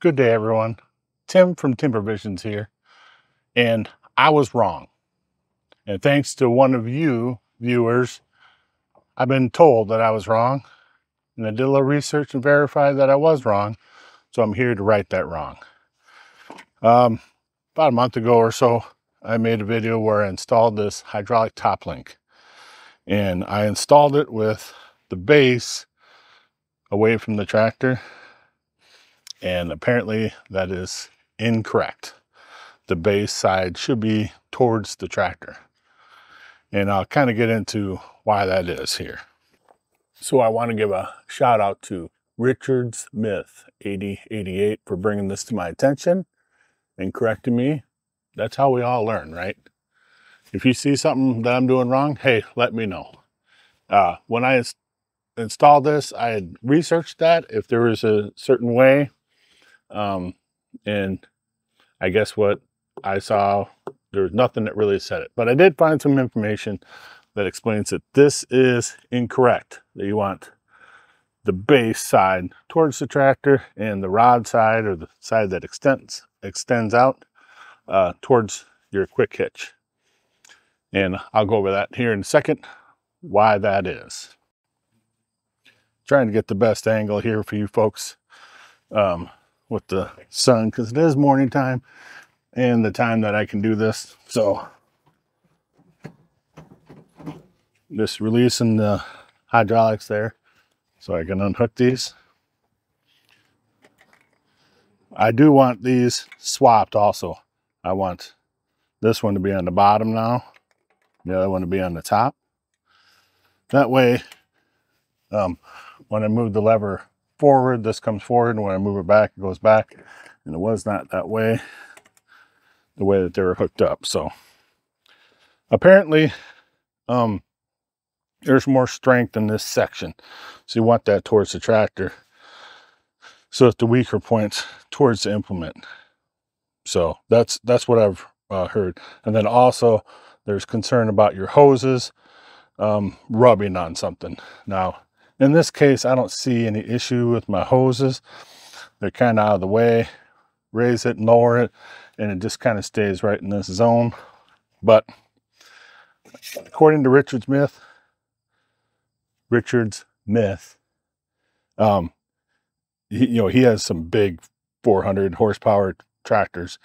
Good day, everyone. Tim from Timber Visions here, and I was wrong. And thanks to one of you viewers, I've been told that I was wrong, and I did a little research and verified that I was wrong, so I'm here to right that wrong. About a month ago or so, I made a video where I installed this hydraulic top link, and I installed it with the base away from the tractor, and apparently that is incorrect. The base side should be towards the tractor. And I'll kind of get into why that is here. So I want to give a shout out to Richard's Myth 8088 for bringing this to my attention and correcting me. That's how we all learn, right? If you see something that I'm doing wrong, hey, let me know. When I installed this, I had researched that if there was a certain way. And I guess what I saw, there's nothing that really said it, but I did find some information that explains that this is incorrect, that you want the base side towards the tractor and the rod side, or the side that extends out towards your quick hitch. And I'll go over that here in a second, why that is. Trying to get the best angle here for you folks with the sun, because it is morning time and the time that I can do this. So just releasing the hydraulics there so I can unhook these. I do want these swapped also. I want this one to be on the bottom now, the other one to be on the top. That way, when I move the lever forward, this comes forward, and when I move it back, it goes back. And it was not that way, the way that they were hooked up. So apparently, there's more strength in this section. So you want that towards the tractor, so that the weaker points towards the implement. So that's what I've heard. And then also there's concern about your hoses rubbing on something. Now, in this case, I don't see any issue with my hoses. They're kind of out of the way. Raise it, lower it, and it just kind of stays right in this zone. But according to Richard's Myth, he has some big 400 horsepower tractors,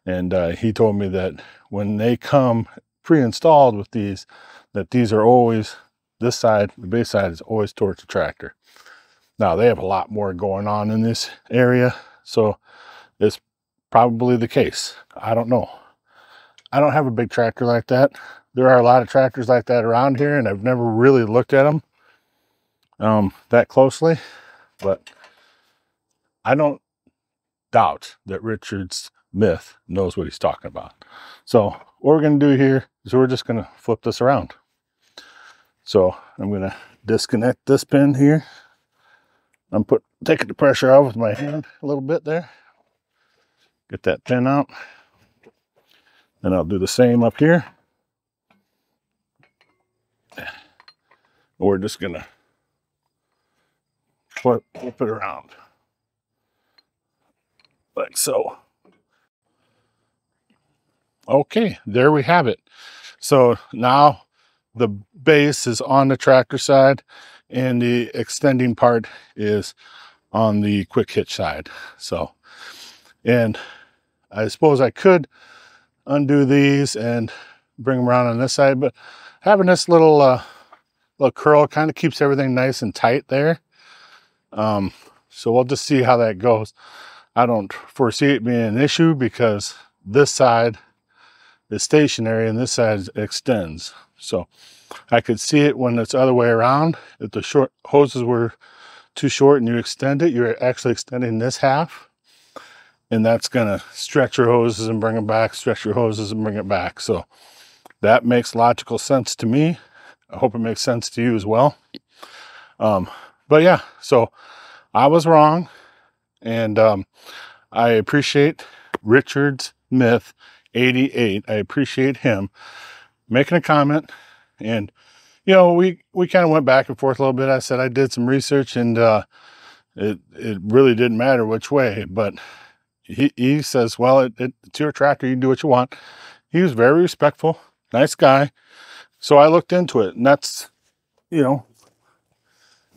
and he told me that when they come pre-installed with these, that these are always, this side, the base side is always towards the tractor. Now they have a lot more going on in this area, so it's probably the case. I don't know. I don't have a big tractor like that. There are a lot of tractors like that around here, and I've never really looked at them that closely, but I don't doubt that Richard's Myth knows what he's talking about. So what we're going to do here is we're just going to flip this around. So I'm going to disconnect this pin here. I'm taking the pressure off with my hand a little bit there. Get that pin out. And I'll do the same up here. We're just going to flip it around like so. Okay, there we have it. So now the base is on the tractor side and the extending part is on the quick hitch side. So, and I suppose I could undo these and bring them around on this side, but having this little curl kind of keeps everything nice and tight there. So we'll just see how that goes. I don't foresee it being an issue because this side is stationary and this side extends. So I could see it when it's the other way around. If the short hoses were too short and you extend it, you're actually extending this half, and that's gonna stretch your hoses and bring it back, stretch your hoses and bring it back. So that makes logical sense to me. I hope it makes sense to you as well. But yeah, so I was wrong, and I appreciate Richard's Myth 88. I appreciate him making a comment. And you know, we kind of went back and forth a little bit. I said I did some research, and it really didn't matter which way, but he says, well, it's your tractor, you can do what you want. He was very respectful, nice guy. So I looked into it, and that's, you know,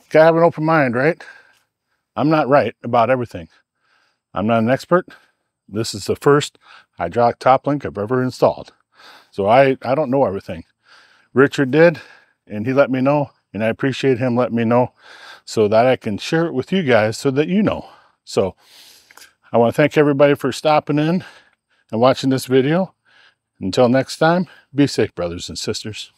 gotta have an open mind, right? I'm not right about everything. I'm not an expert. This is the first hydraulic top link I've ever installed. So I don't know everything. Richard did, and he let me know, and I appreciate him letting me know so that I can share it with you guys so that you know. So I want to thank everybody for stopping in and watching this video. Until next time, be safe, brothers and sisters.